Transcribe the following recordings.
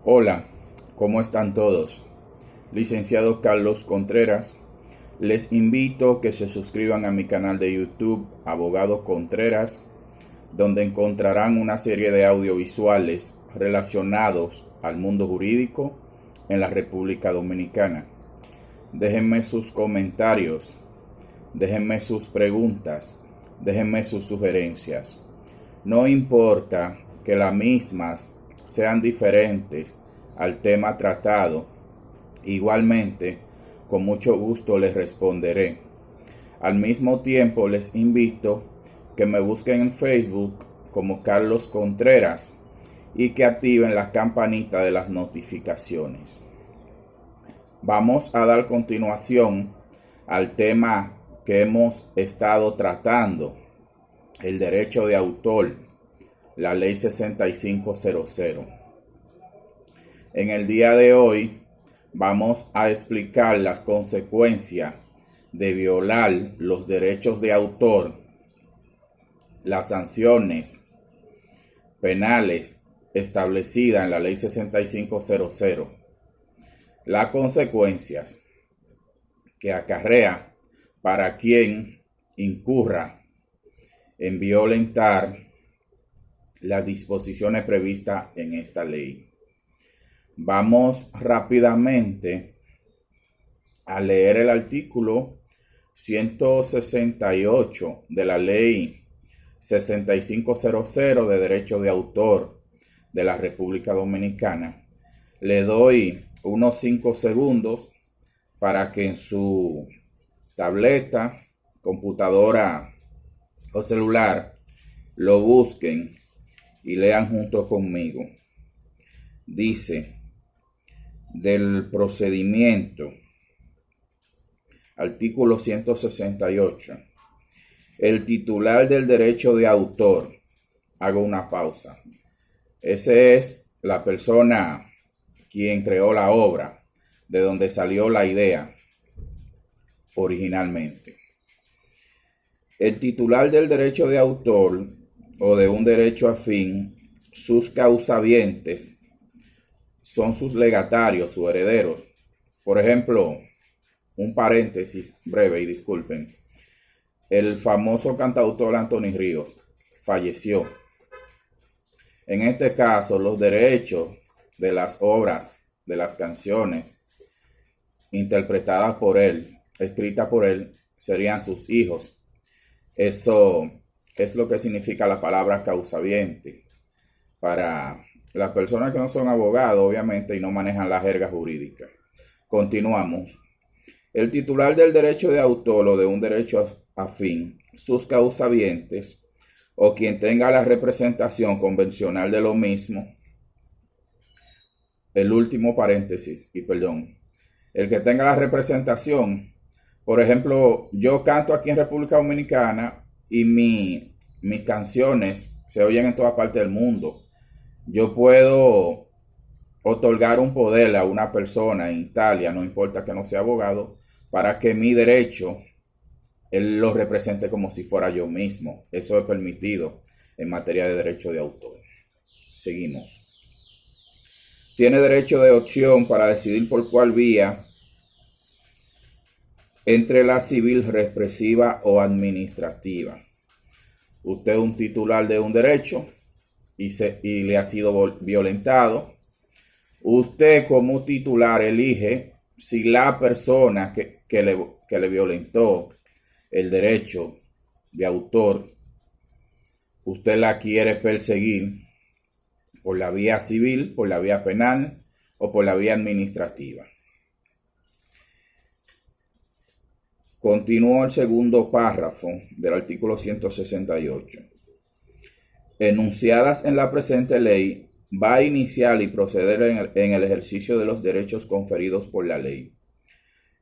Hola, ¿cómo están todos? Licenciado Carlos Contreras, les invito a que se suscriban a mi canal de YouTube Abogado Contreras, donde encontrarán una serie de audiovisuales relacionados al mundo jurídico en la República Dominicana. Déjenme sus comentarios, déjenme sus preguntas, déjenme sus sugerencias. No importa que las mismas sean diferentes al tema tratado, igualmente, con mucho gusto les responderé. Al mismo tiempo, les invito que me busquen en Facebook como Carlos Contreras y que activen la campanita de las notificaciones. Vamos a dar continuación al tema que hemos estado tratando, el derecho de autor, la ley 6500. En el día de hoy vamos a explicar las consecuencias de violar los derechos de autor, las sanciones penales establecidas en la ley 6500, las consecuencias que acarrea para quien incurra en violentar las disposiciones previstas en esta ley. Vamos rápidamente a leer el artículo 168 de la ley 6500 de derecho de autor de la República Dominicana. Le doy unos 5 segundos para que en su tableta, computadora o celular lo busquen y lean junto conmigo. Dice: del procedimiento, artículo 168. El titular del derecho de autor, hago una pausa. Ese es la persona quien creó la obra, de donde salió la idea originalmente. El titular del derecho de autor o de un derecho afín, sus causavientes son sus legatarios, sus herederos. Por ejemplo, un paréntesis breve y disculpen. El famoso cantautor Anthony Ríos falleció. En este caso, los derechos de las obras, de las canciones interpretadas por él, escritas por él, serían sus hijos. Eso es lo que significa la palabra causaviente para las personas que no son abogados, obviamente, y no manejan la jerga jurídica. Continuamos. El titular del derecho de autor o de un derecho afín, sus causavientes, o quien tenga la representación convencional de lo mismo, el último paréntesis, y perdón, el que tenga la representación, por ejemplo, yo canto aquí en República Dominicana y mis canciones se oyen en toda parte del mundo. Yo puedo otorgar un poder a una persona en Italia, no importa que no sea abogado, para que mi derecho él lo represente como si fuera yo mismo. Eso es permitido en materia de derecho de autor. Seguimos. Tiene derecho de opción para decidir por cuál vía, entre la civil, represiva o administrativa. Usted es un titular de un derecho y le ha sido violentado. Usted como titular elige si la persona que le violentó el derecho de autor, usted la quiere perseguir por la vía civil, por la vía penal o por la vía administrativa. Continúa el segundo párrafo del artículo 168. Enunciadas en la presente ley, va a iniciar y proceder en el ejercicio de los derechos conferidos por la ley.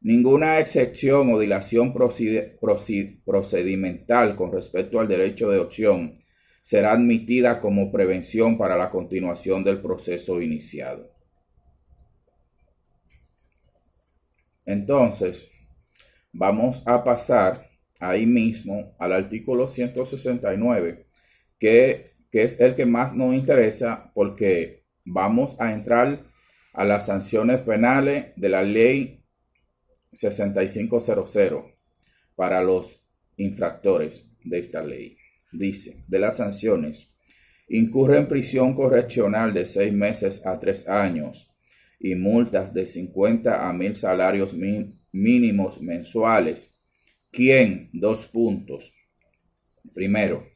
Ninguna excepción o dilación procedimental con respecto al derecho de opción será admitida como prevención para la continuación del proceso iniciado. Entonces, vamos a pasar ahí mismo al artículo 169, que es el que más nos interesa porque vamos a entrar a las sanciones penales de la ley 6500 para los infractores de esta ley. Dice, de las sanciones, incurre en prisión correccional de 6 meses a 3 años y multas de 50 a 1000 salarios mínimos mensuales. ¿Quién? 2 puntos. Primero,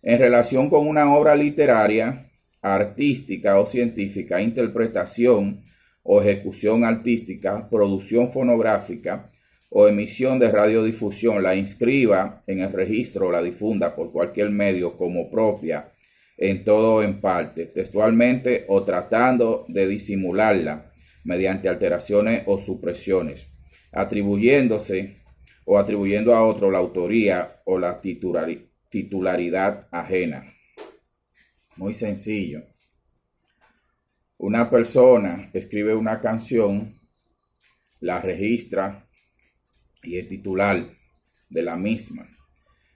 en relación con una obra literaria, artística o científica, interpretación o ejecución artística, producción fonográfica o emisión de radiodifusión, la inscriba en el registro o la difunda por cualquier medio como propia, en todo o en parte, textualmente o tratando de disimularla mediante alteraciones o supresiones, atribuyéndose o atribuyendo a otro la autoría o la titularidad ajena. Muy sencillo. Una persona escribe una canción, la registra y es titular de la misma.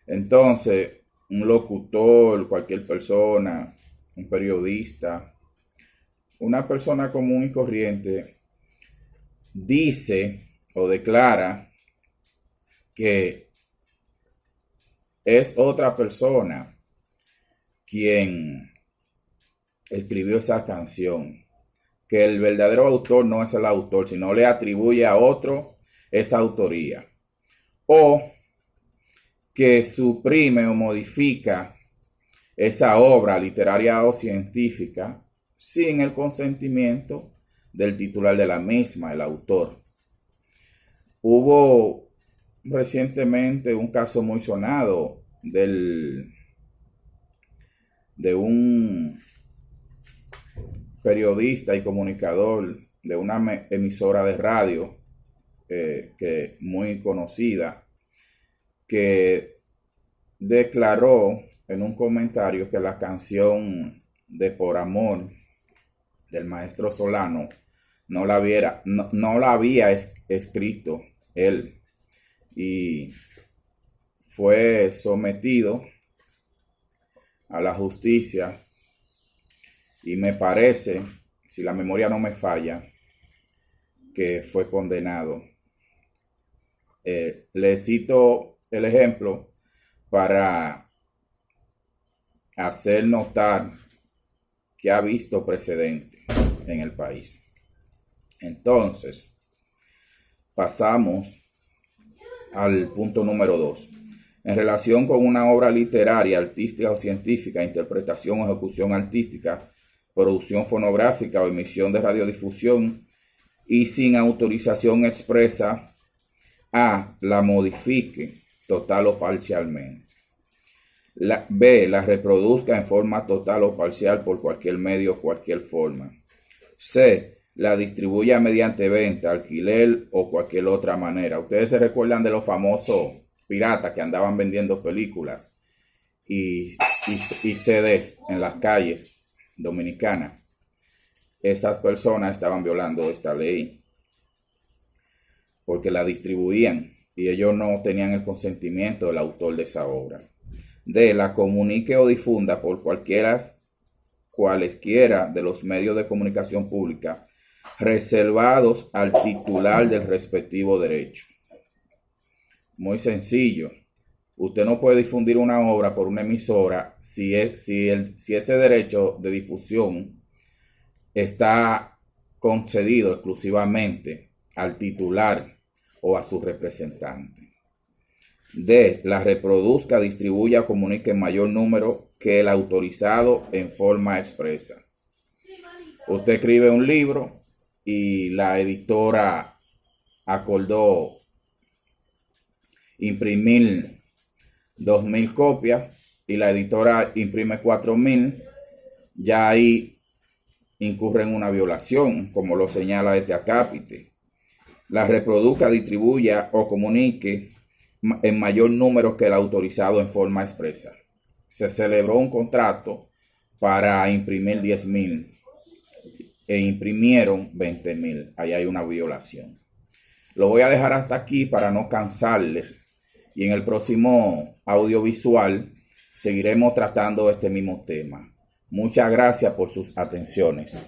Entonces, un locutor, cualquier persona, un periodista, una persona común y corriente, dice o declara que es otra persona quien escribió esa canción, que el verdadero autor no es el autor, sino le atribuye a otro esa autoría, o que suprime o modifica esa obra literaria o científica sin el consentimiento del titular de la misma, el autor. Hubo recientemente un caso muy sonado de un periodista y comunicador de una emisora de radio que muy conocida, que declaró en un comentario que la canción de Por Amor del maestro Solano no la había escrito él, y fue sometido a la justicia, y me parece, si la memoria no me falla, que fue condenado. Le cito el ejemplo para hacer notar que ha visto precedente en el país. Entonces, pasamos al punto número 2. En relación con una obra literaria, artística o científica, interpretación o ejecución artística, producción fonográfica o emisión de radiodifusión, y sin autorización expresa, A, la modifique total o parcialmente. B, la reproduzca en forma total o parcial por cualquier medio o cualquier forma. C, la distribuya mediante venta, alquiler o cualquier otra manera. Ustedes se recuerdan de los famosos piratas que andaban vendiendo películas y CDs en las calles dominicanas. Esas personas estaban violando esta ley porque la distribuían y ellos no tenían el consentimiento del autor de esa obra. D, la comunique o difunda por cualesquiera de los medios de comunicación pública reservados al titular del respectivo derecho. Muy sencillo. Usted no puede difundir una obra por una emisora si ese derecho de difusión está concedido exclusivamente al titular o a su representante. D, la reproduzca, distribuya o comunique en mayor número que el autorizado en forma expresa. Usted escribe un libro y la editora acordó imprimir 2000 copias y la editora imprime 4000, ya ahí incurre en una violación, como lo señala este acápite. La reproduzca, distribuya o comunique en mayor número que el autorizado en forma expresa. Se celebró un contrato para imprimir 10,000 e imprimieron 20,000. Ahí hay una violación. Lo voy a dejar hasta aquí para no cansarles, y en el próximo audiovisual seguiremos tratando este mismo tema. Muchas gracias por sus atenciones.